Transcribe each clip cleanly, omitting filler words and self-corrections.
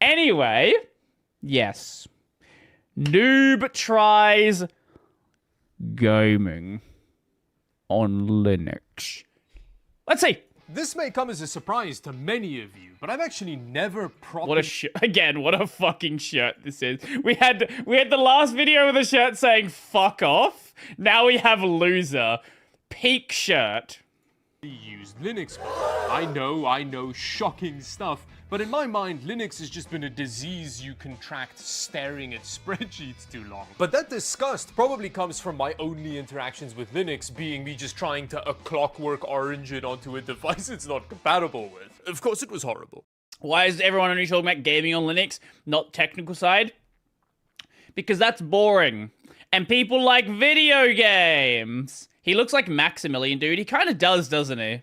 Anyway, yes. Noob tries gaming on Linux. Let's see. This may come as a surprise to many of you, but I've actually never properly... What a shirt. Again, what a fucking shirt this is. We had the last video with a shirt saying fuck off. Now we have loser. Peak shirt. used Linux before. I know, shocking stuff. But in my mind, Linux has just been a disease you contract staring at spreadsheets too long. But that disgust probably comes from my only interactions with Linux being me just trying to a clockwork orange it onto a device it's not compatible with. Of course it was horrible. Why is everyone only talking about gaming on Linux, not technical side? Because that's boring. And people like video games. He looks like Maximilian, dude. He kind of does, doesn't he?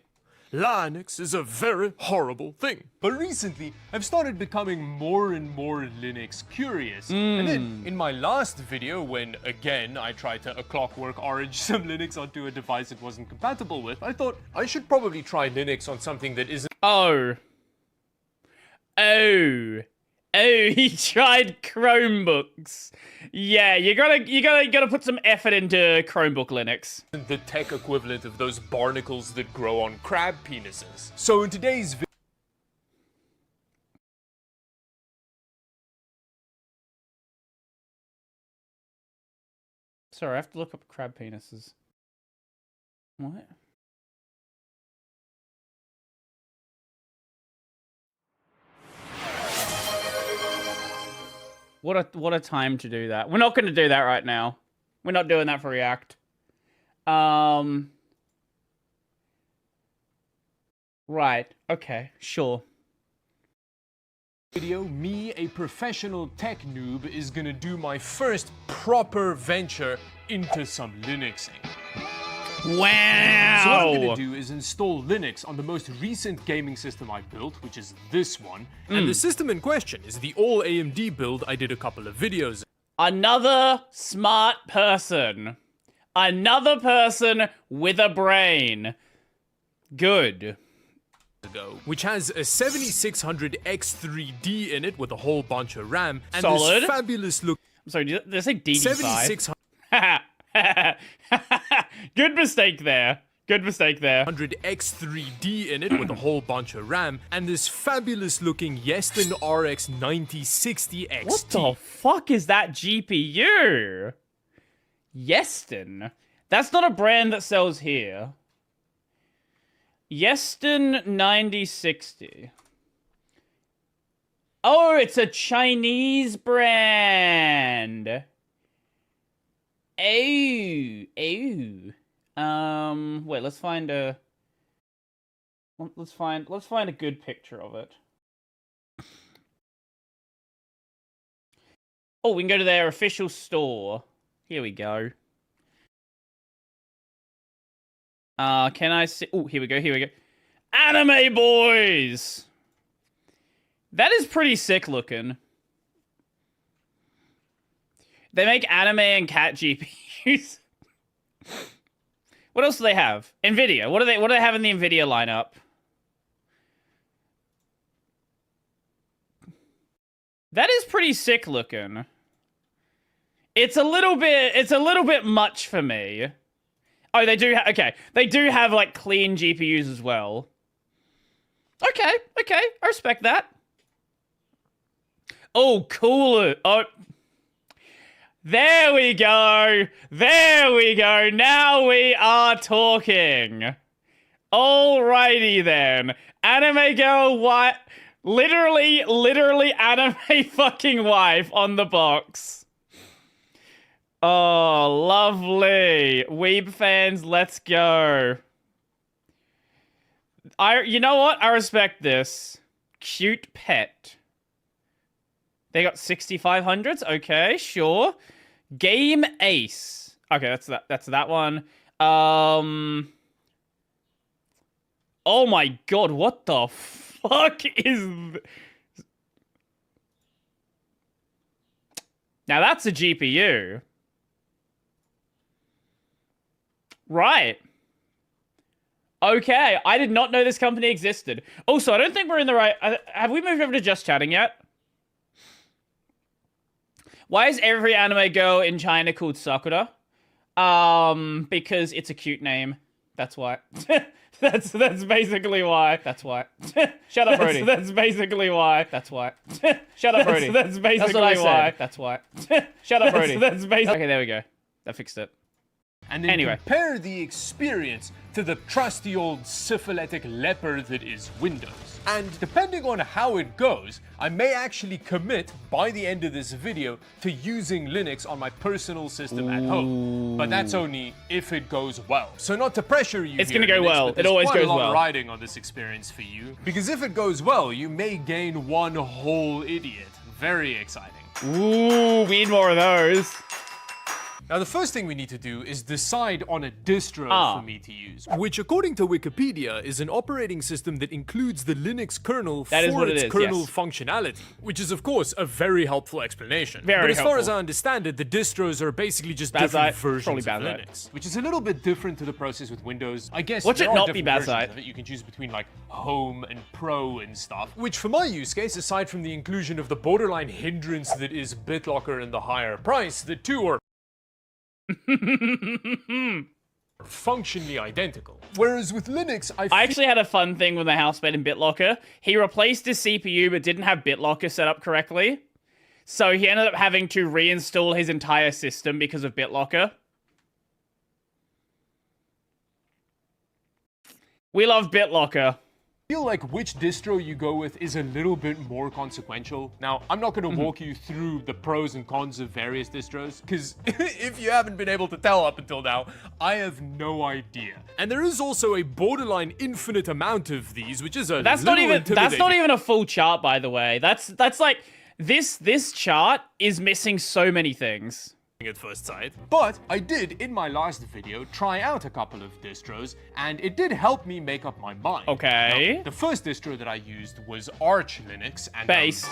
Linux is a very horrible thing. But recently, I've started becoming more and more Linux curious. And then, in my last video, when, again, I tried to a clockwork orange some Linux onto a device it wasn't compatible with, I thought I should probably try Linux on something that isn't... Oh, he tried Chromebooks. Yeah, you gotta put some effort into Chromebook Linux. the tech equivalent of those barnacles that grow on crab penises. So in today's video... Sorry, I have to look up crab penises. What? What a time to do that. We're not going to do that right now. We're not doing that for React. Right. Okay. Sure. Video, me, a professional tech noob, is gonna do my first proper venture into some Linuxing. Wow! So what I'm gonna do is install Linux on the most recent gaming system I built, which is this one. And the system in question is the all AMD build I did a couple of videos Another smart person. Another person with a brain. Good. ago, which has a 7600 X3D in it with a whole bunch of RAM and Solid. this fabulous look. I'm sorry, did I say DD5? 7600 Good mistake there. Good mistake there. X3D in it with a whole bunch of RAM and this fabulous looking Yeston RX 9060 XT. What the fuck is that GPU? Yeston? That's not a brand that sells here. Yeston 9060. Oh, it's a Chinese brand. Wait, let's find a good picture of it. Oh, we can go to their official store. Here we go. Can I see? Oh, here we go. Anime boys! That is pretty sick looking. They make anime and cat GPUs. What else do they have? Nvidia. What do they have in the Nvidia lineup? That is pretty sick looking. It's a little bit much for me. Oh, they do okay. They do have like clean GPUs as well. Okay, I respect that. Oh, cool. Oh, there we go. Now we are talking. Alrighty then. Anime girl, what? Literally anime fucking wife on the box. Oh, lovely. Weeb fans, let's go. You know what? I respect this. Cute pet. They got 6500s? Okay, sure. Game Ace. Okay, that's that one. Oh my god, what the fuck is... Now that's a GPU. Right. Okay, I did not know this company existed. Also, I don't think we're in the right... Have we moved over to just chatting yet? Why is every anime girl in China called Sakura? Because it's a cute name. That's why. That's basically why. That's why. Shut up, Brodie. That's basically why. That's why. Shut up, Brodie. That's basically why. That's why. Shut up, Brodie. That's basically. Okay, there we go. That fixed it. And then compare the experience to the trusty old syphilitic leopard that is Windows. And depending on how it goes, I may actually commit by the end of this video to using Linux on my personal system at home. But that's only if it goes well. So not to pressure you. It's gonna go well. It always goes well. Riding on this experience for you. Because if it goes well, you may gain one whole idiot. Very exciting. Ooh, we need more of those. Now, the first thing we need to do is decide on a distro for me to use, which, according to Wikipedia, is an operating system that includes the Linux kernel for its kernel functionality, which is, of course, a very helpful explanation. But as far as I understand it, the distros are basically just different versions of Linux, which is a little bit different to the process with Windows. I guess Watch there it are not different be versions Bazite. of it. You can choose between, like, Home and Pro and stuff, which, for my use case, aside from the inclusion of the borderline hindrance that is BitLocker and the higher price, the two are functionally identical. Whereas with Linux, I actually had a fun thing with my housemate in BitLocker. He replaced his CPU but didn't have BitLocker set up correctly. So he ended up having to reinstall his entire system because of BitLocker. We love BitLocker. I feel like which distro you go with is a little bit more consequential. Now, I'm not going to walk you through the pros and cons of various distros, because if you haven't been able to tell up until now, I have no idea. And there is also a borderline infinite amount of these, which is that's not even a full chart, by the way. That's like this chart is missing so many things at first sight. But I did, in my last video, try out a couple of distros, and it did help me make up my mind. Okay. Now, the first distro that I used was Arch Linux, and base.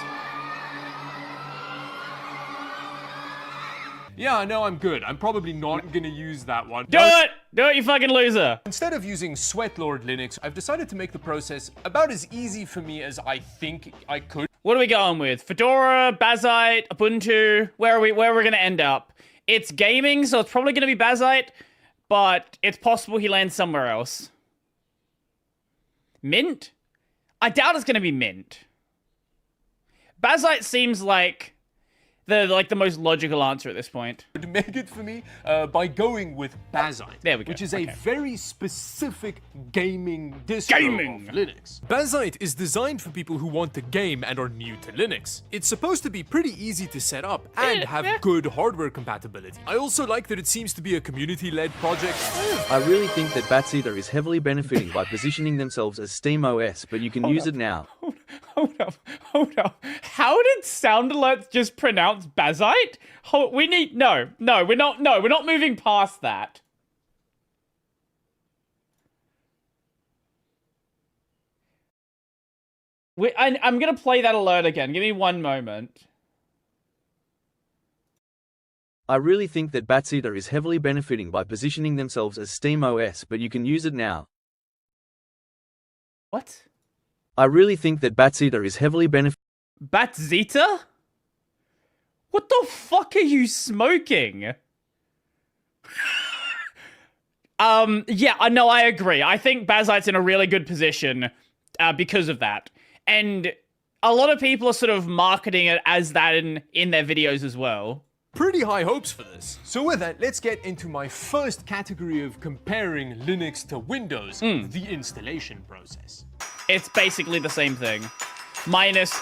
Yeah, I know I'm good. I'm probably not gonna use that one. Do it! Do it, you fucking loser! Instead of using Sweatlord Linux, I've decided to make the process about as easy for me as I think I could. What are we going with? Fedora, Bazite, Ubuntu? Where are we gonna end up? It's gaming, so it's probably gonna be Bazite, but it's possible he lands somewhere else. Mint? I doubt it's gonna be Mint. Bazite seems like the most logical answer at this point. To make it for me by going with Bazite, there we go. Which is a very specific gaming distro of Linux. Bazite is designed for people who want to game and are new to Linux. It's supposed to be pretty easy to set up and have good hardware compatibility. I also like that it seems to be a community-led project. I really think that Batsita is heavily benefiting by positioning themselves as SteamOS, but you can use it now. Hold up. How did Sound Alert just pronounce Bazite? We need we're not moving past that. I'm gonna play that alert again. Give me one moment. I really think that Batsita is heavily benefiting by positioning themselves as SteamOS, but you can use it now. What? I really think that Batsita is heavily benefiting. Batzita? What the fuck are you smoking? Yeah, no, I agree. I think Bazite's in a really good position because of that. And a lot of people are sort of marketing it as that in their videos as well. Pretty high hopes for this. So with that, let's get into my first category of comparing Linux to Windows, the installation process. It's basically the same thing. Minus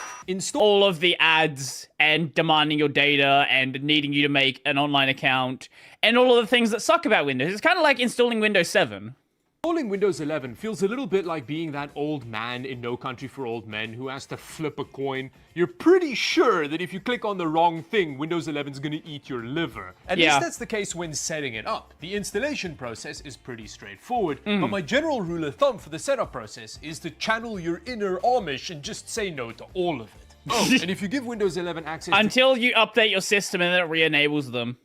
all of the ads and demanding your data and needing you to make an online account and all of the things that suck about Windows. It's kind of like installing Windows 7. Installing Windows 11 feels a little bit like being that old man in No Country for Old Men who has to flip a coin. You're pretty sure that if you click on the wrong thing, Windows 11 is going to eat your liver. At least that's the case when setting it up. The installation process is pretty straightforward, but my general rule of thumb for the setup process is to channel your inner Amish and just say no to all of it. Oh, and if you give Windows 11 access until you update your system and then it re-enables them.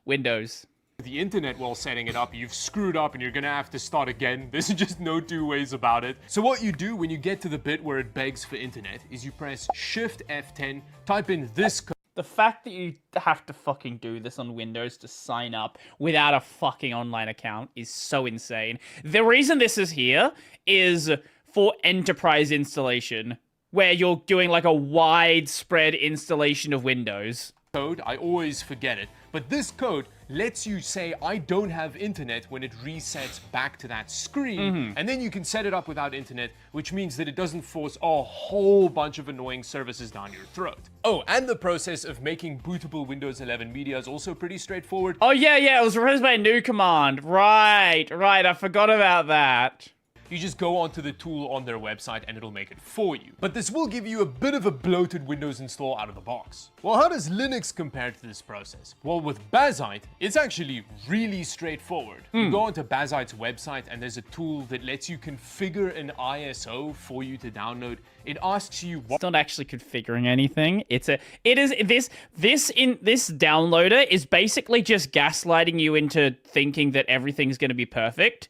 Windows. The internet while setting it up, you've screwed up and you're gonna have to start again. There's just no two ways about it. So what you do when you get to the bit where it begs for internet is you press Shift F10, type in this code. The fact that you have to fucking do this on Windows to sign up without a fucking online account is so insane. The reason this is here is for enterprise installation, where you're doing like a widespread installation of Windows. Code, I always forget it, but this code lets you say I don't have internet when it resets back to that screen, and then you can set it up without internet, which means that it doesn't force a whole bunch of annoying services down your throat. Oh, and the process of making bootable Windows 11 media is also pretty straightforward. Oh yeah, it was replaced by a new command. Right, I forgot about that. You just go onto the tool on their website and it'll make it for you. But this will give you a bit of a bloated Windows install out of the box. Well, how does Linux compare to this process? Well, with Bazite, it's actually really straightforward. You go onto Bazite's website and there's a tool that lets you configure an ISO for you to download. It asks you what— It's not actually configuring anything. This downloader is basically just gaslighting you into thinking that everything's going to be perfect.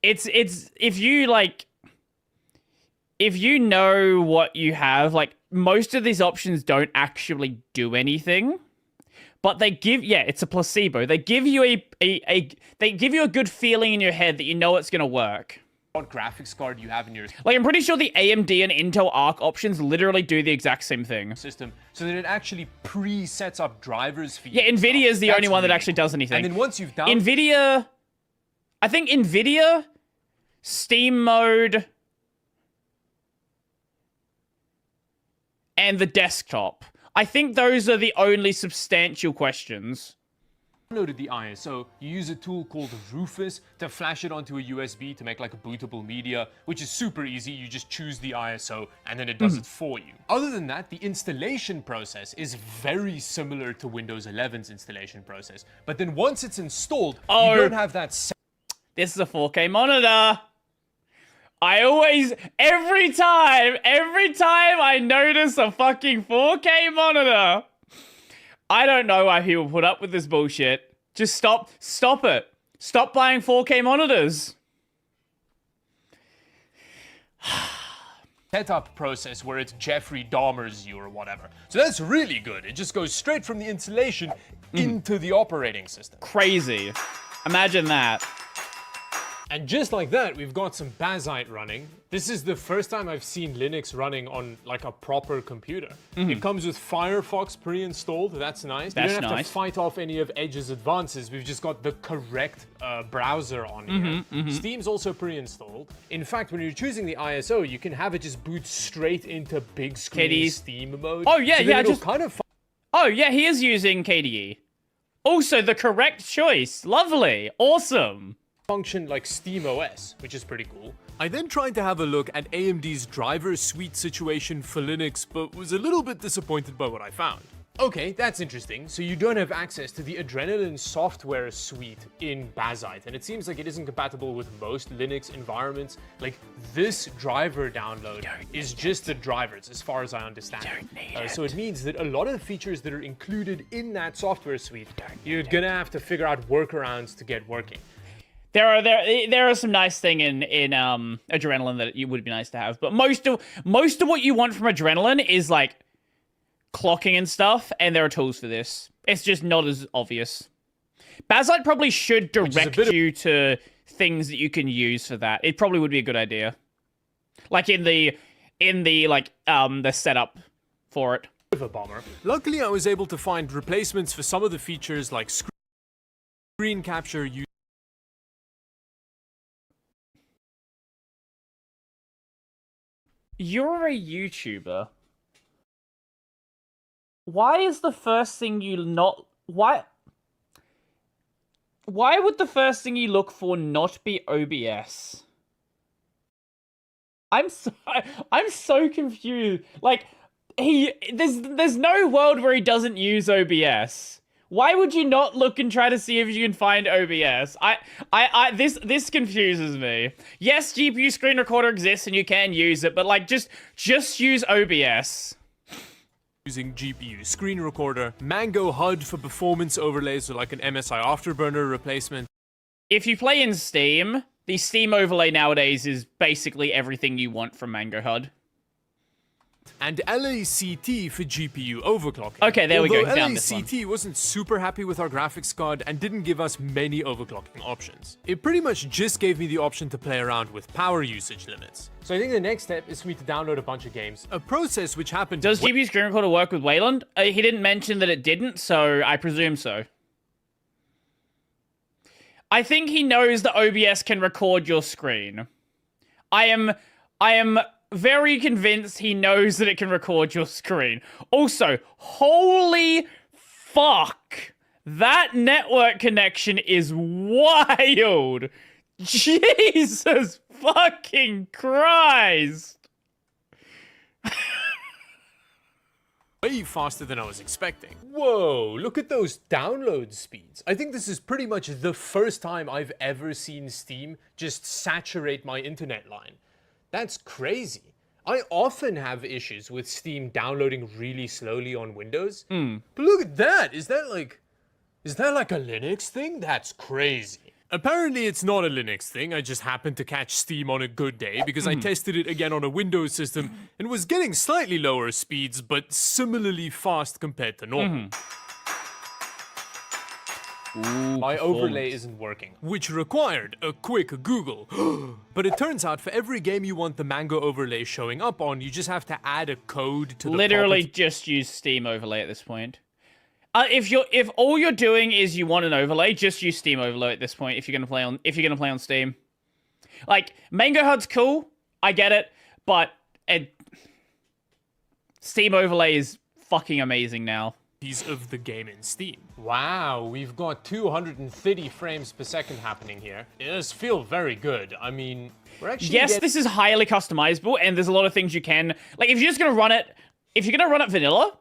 It's if you know what you have, like most of these options don't actually do anything, but they give, it's a placebo. They give you they give you a good feeling in your head that you know it's going to work. What graphics card you have in your Like, I'm pretty sure the AMD and Intel Arc options literally do the exact same thing. system, so that it actually pre-sets up drivers for you. Yeah, NVIDIA is the only one that actually does anything. And then once you've done I think NVIDIA, Steam mode, and the desktop. I think those are the only substantial questions. downloaded the ISO, you use a tool called Rufus to flash it onto a USB to make like a bootable media, which is super easy. You just choose the ISO and then it does it for you. Other than that, the installation process is very similar to Windows 11's installation process. But then once it's installed, you don't have that. This is a 4K monitor. Every time I notice a fucking 4K monitor, I don't know why people put up with this bullshit. Just stop it. Stop buying 4K monitors. Setup process where it's Jeffrey Dahmer's you or whatever. So that's really good. It just goes straight from the installation into the operating system. Crazy. Imagine that. And just like that, we've got some Bazite running. This is the first time I've seen Linux running on like a proper computer. It comes with Firefox pre-installed. That's nice. That's you don't have nice. to fight off any of Edge's advances. We've just got the correct browser on here. Steam's also pre-installed. In fact, when you're choosing the ISO, you can have it just boot straight into big screen KDE. Steam mode. Oh yeah, so then it'll just kind of Oh yeah, he is using KDE. Also, the correct choice. Lovely. Awesome. function like SteamOS, which is pretty cool. I then tried to have a look at AMD's driver suite situation for Linux, but was a little bit disappointed by what I found. Okay, that's interesting. So you don't have access to the Adrenaline software suite in Bazite, and it seems like it isn't compatible with most Linux environments. Like, this driver download is just the drivers, as far as I understand it. So it means that a lot of the features that are included in that software suite, you're gonna have to figure out workarounds to get working. There are some nice thing in Adrenaline that it would be nice to have, but most of what you want from Adrenaline is like clocking and stuff, and there are tools for this. It's just not as obvious. Bazite probably should direct you to things that you can use for that. It probably would be a good idea, like in the setup for it. Bit of a bummer. Luckily, I was able to find replacements for some of the features like screen capture. You're a YouTuber. Why is the first thing you not... Why would the first thing you look for not be OBS? I'm so confused. Like, there's no world where he doesn't use OBS. Why would you not look and try to see if you can find OBS? This confuses me. Yes, GPU screen recorder exists and you can use it, but like, just use OBS. Using GPU screen recorder, Mango HUD for performance overlays, so like an MSI Afterburner replacement. If you play in Steam, the Steam overlay nowadays is basically everything you want from Mango HUD. and LACT for GPU overclocking. Okay, there we go. Although Found this one. LACT wasn't super happy with our graphics card and didn't give us many overclocking options. It pretty much just gave me the option to play around with power usage limits. So I think the next step is for me to download a bunch of games, a process which happened... Does GPU screen recorder work with Wayland? He didn't mention that it didn't, so I presume so. I think he knows that OBS can record your screen. I am very convinced he knows that it can record your screen. Also, holy fuck! That network connection is wild! Jesus fucking Christ! Way faster than I was expecting. Whoa, look at those download speeds. I think this is pretty much the first time I've ever seen Steam just saturate my internet line. That's crazy. I often have issues with Steam downloading really slowly on Windows. But look at that. Is that like a Linux thing? That's crazy. Apparently it's not a Linux thing. I just happened to catch Steam on a good day because I tested it again on a Windows system and was getting slightly lower speeds, but similarly fast compared to normal. My overlay isn't working, which required a quick Google. But it turns out for every game you want the Mango overlay showing up on, you just have to add a code to the Literally just use Steam overlay at this point. If all you're doing is you want an overlay, just use Steam overlay at this point if you're gonna play on Steam. Like, Mango HUD's cool, I get it, but Steam overlay is fucking amazing now. Of the game in Steam. Wow, we've got 230 frames per second happening here. It does feel very good. I mean, we're actually this is highly customizable, and there's a lot of things you can... Like, if you're just gonna run it... If you're gonna run it vanilla,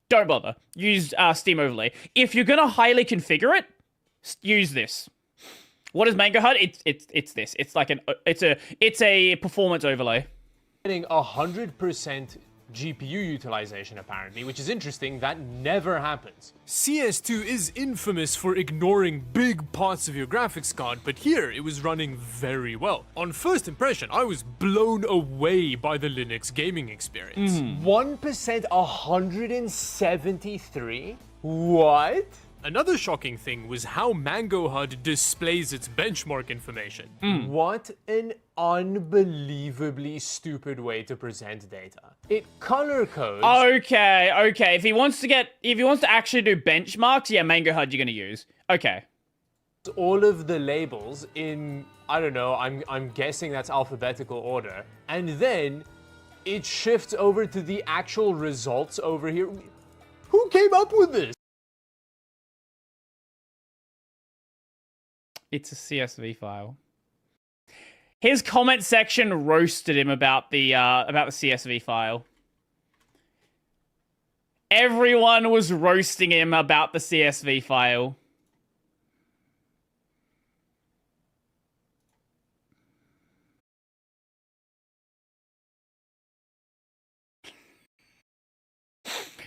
don't bother. Use Steam overlay. If you're gonna highly configure it, use this. What is Mango HUD? It's this. It's like it's a performance overlay. Getting 100% GPU utilization apparently, which is interesting. That never happens. CS2 is infamous for ignoring big parts of your graphics card, but here it was running very well. On first impression, I was blown away by the Linux gaming experience. 1% 173? What? Another shocking thing was how Mango HUD displays its benchmark information. What an unbelievably stupid way to present data. It color codes. Okay. If he wants to actually do benchmarks, yeah, Mango HUD you're gonna use. Okay. All of the labels in, I don't know, I'm guessing that's alphabetical order. And then it shifts over to the actual results over here. Who came up with this? It's a CSV file. His comment section roasted him about the CSV file. Everyone was roasting him about the CSV file.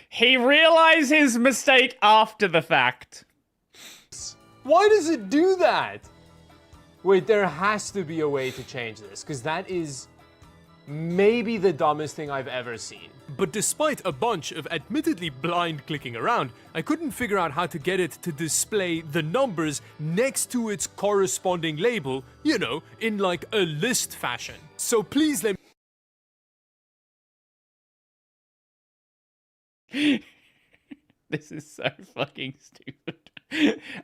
He realized his mistake after the fact. Why does it do that? Wait, there has to be a way to change this, because that is maybe the dumbest thing I've ever seen. But despite a bunch of admittedly blind clicking around, I couldn't figure out how to get it to display the numbers next to its corresponding label, you know, in like a list fashion. So please let me... This is so fucking stupid.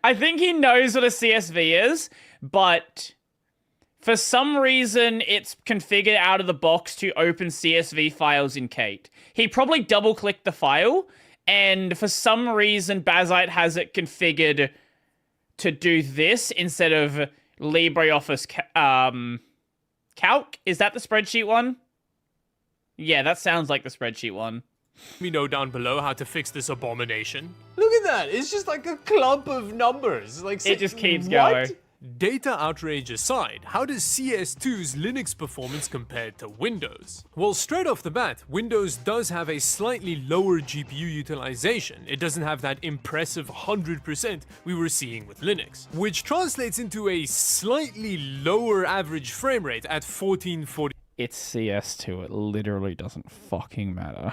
I think he knows what a CSV is, but for some reason it's configured out of the box to open CSV files in Kate. He probably double-clicked the file, and for some reason Bazite has it configured to do this instead of LibreOffice Calc. Is that the spreadsheet one? Yeah, that sounds like the spreadsheet one. Let me know down below how to fix this abomination. Look at that, it's just like a clump of numbers. Like, it just keeps going. Data outrage aside, how does CS2's Linux performance compare to Windows? Well, straight off the bat, Windows does have a slightly lower GPU utilization. It doesn't have that impressive 100% we were seeing with Linux, which translates into a slightly lower average frame rate at 1440. It's CS2. It literally doesn't fucking matter.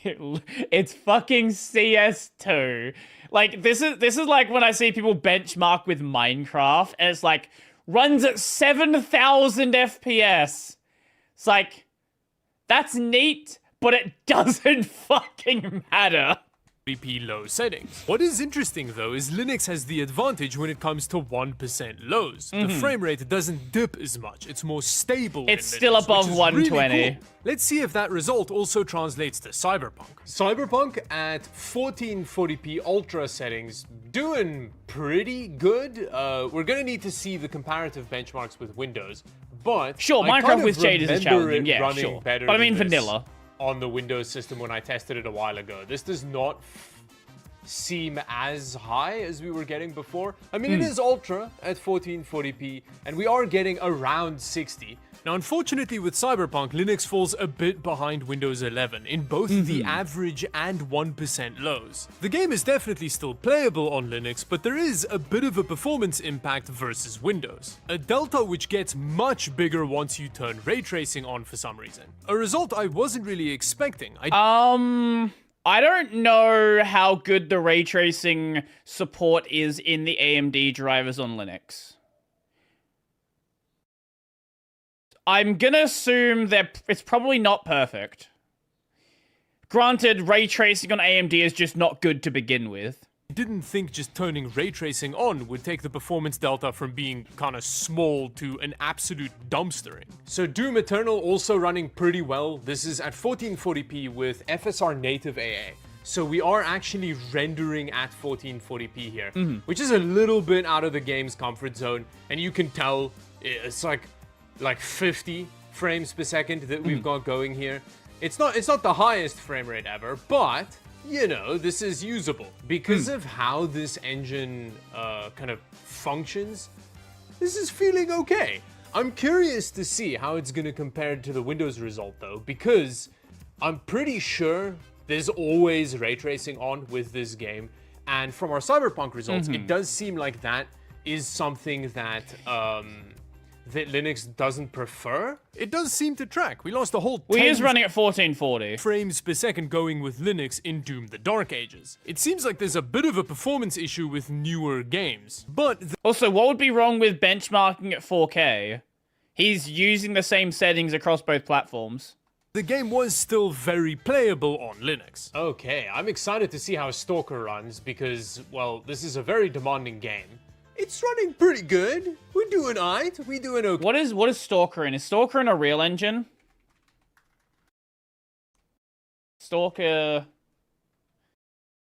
It's fucking CS2. Like, this is like when I see people benchmark with Minecraft, and it's like, runs at 7,000 FPS. It's like, that's neat, but it doesn't fucking matter. Low settings. What is interesting though is Linux has the advantage when it comes to 1% lows. The frame rate doesn't dip as much, it's more stable. It's in still Linux, above which is 120. Really cool. Let's see if that result also translates to Cyberpunk. Cyberpunk at 1440p ultra settings, doing pretty good. We're gonna need to see the comparative benchmarks with Windows, but sure, I Minecraft kind of with shaders is challenging, yeah, running sure. better But I mean than this vanilla. on the Windows system when I tested it a while ago. This does not seem as high as we were getting before. I mean, it is ultra at 1440p, and we are getting around 60. Now, unfortunately with Cyberpunk, Linux falls a bit behind Windows 11 in both the average and 1% lows. The game is definitely still playable on Linux, but there is a bit of a performance impact versus Windows. A delta which gets much bigger once you turn ray tracing on for some reason. A result I wasn't really expecting. I don't know how good the ray tracing support is in the AMD drivers on Linux. I'm gonna assume that it's probably not perfect. Granted, ray tracing on AMD is just not good to begin with. I didn't think just turning ray tracing on would take the performance delta from being kinda small to an absolute dumpstering. So Doom Eternal also running pretty well. This is at 1440p with FSR native AA. So we are actually rendering at 1440p here, which is a little bit out of the game's comfort zone. And you can tell it's like 50 frames per second that we've got going here. It's not the highest frame rate ever, but you know, this is usable because of how this engine kind of functions. This is feeling okay. I'm curious to see how it's going to compare to the Windows result though, because I'm pretty sure there's always ray tracing on with this game. And from our Cyberpunk results, it does seem like that is something that that Linux doesn't prefer. It does seem to track. We lost a whole 10 We is running at 1440 frames per second going with Linux in Doom the Dark Ages. It seems like there's a bit of a performance issue with newer games. But also, what would be wrong with benchmarking at 4K? He's using the same settings across both platforms. the game was still very playable on Linux. Okay, I'm excited to see how Stalker runs because, well, this is a very demanding game. It's running pretty good. We're doing alright. We're doing okay. What is Stalker in? Is Stalker in a real engine? Stalker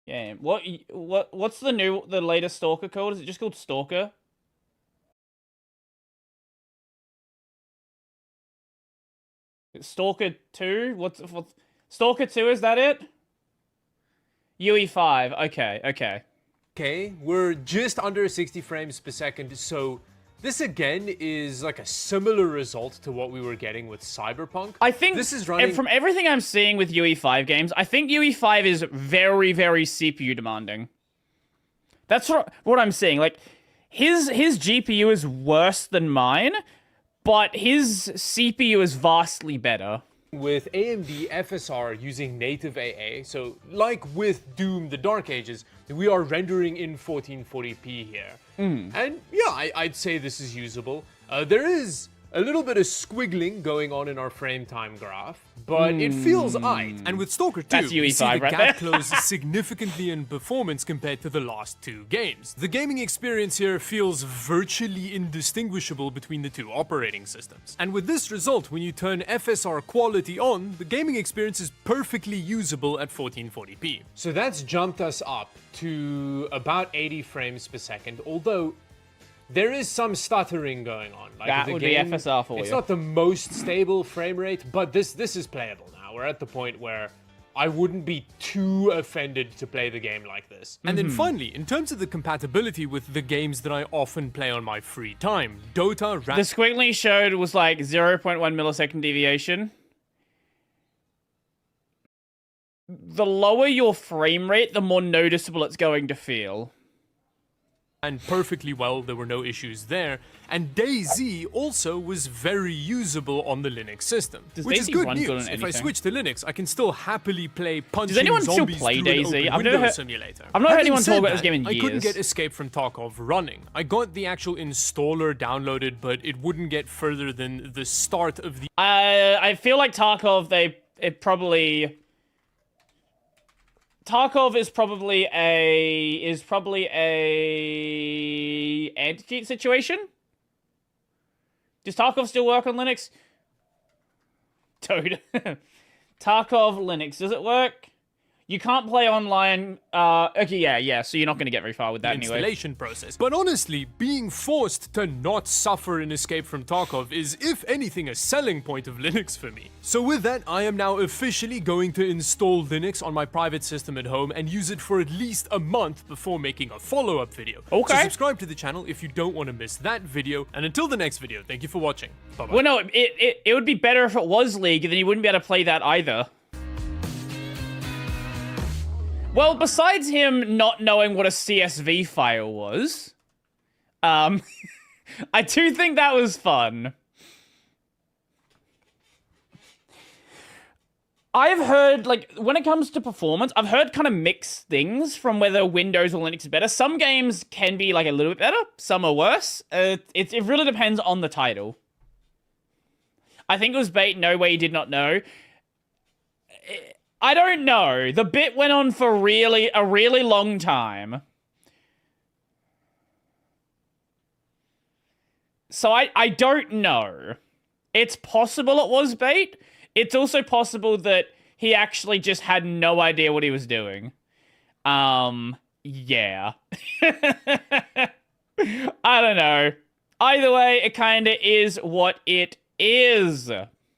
game. What's the latest Stalker called? Is it just called Stalker? Stalker 2? What's Stalker 2, is that it? UE5. Okay. Okay, we're just under 60 frames per second, so this again is like a similar result to what we were getting with Cyberpunk. I think this is running from everything I'm seeing with UE5 games, I think UE5 is very, very CPU demanding. That's what I'm seeing. Like, his GPU is worse than mine, but his CPU is vastly better. with AMD FSR using native AA, so like with Doom the Dark Ages, we are rendering in 1440p here. And yeah, I'd say this is usable. There is a little bit of squiggling going on in our frame time graph, but it feels aight. And with Stalker 2, That's we see UE5 the right gap there. close significantly in performance compared to the last two games. The gaming experience here feels virtually indistinguishable between the two operating systems. And with this result, when you turn FSR quality on, the gaming experience is perfectly usable at 1440p. So that's jumped us up to about 80 frames per second, although there is some stuttering going on. Like That the would be game, FSR for it's you. not the most stable frame rate, but this is playable now. We're at the point where I wouldn't be too offended to play the game like this. And then finally, in terms of the compatibility with the games that I often play on my free time, Dota, The squiggly showed was like 0.1 millisecond deviation. The lower your frame rate, the more noticeable it's going to feel. and perfectly well, there were no issues there. And DayZ also was very usable on the Linux system, which is good news. If I switch to Linux, I can still happily play punching Does anyone still zombies play through an DayZ? open window simulator. I've not heard anyone talk about this game in years. I couldn't get Escape from Tarkov running. I got the actual installer downloaded, but it wouldn't get further than the start of the... I feel like Tarkov, Tarkov is probably a anti-cheat situation. Does Tarkov still work on Linux? Dude. Tarkov Linux, does it work? You can't play online. Okay, yeah. So you're not going to get very far with that anyway. Installation process. But honestly, being forced to not suffer an Escape from Tarkov is, if anything, a selling point of Linux for me. So with that, I am now officially going to install Linux on my private system at home and use it for at least a month before making a follow-up video. Okay. So subscribe to the channel if you don't want to miss that video. And until the next video, thank you for watching. Bye-bye. Well, no, it would be better if it was League, then you wouldn't be able to play that either. Well, besides him not knowing what a CSV file was, I do think that was fun. I've heard, like, when it comes to performance, I've heard kind of mixed things from whether Windows or Linux is better. Some games can be, like, a little bit better. Some are worse. It really depends on the title. I think it was Bait, No Way You Did Not Know. I don't know. The bit went on for a really long time. So I don't know. It's possible it was Bait. It's also possible that he actually just had no idea what he was doing. Yeah. I don't know. Either way, it kind of is what it is.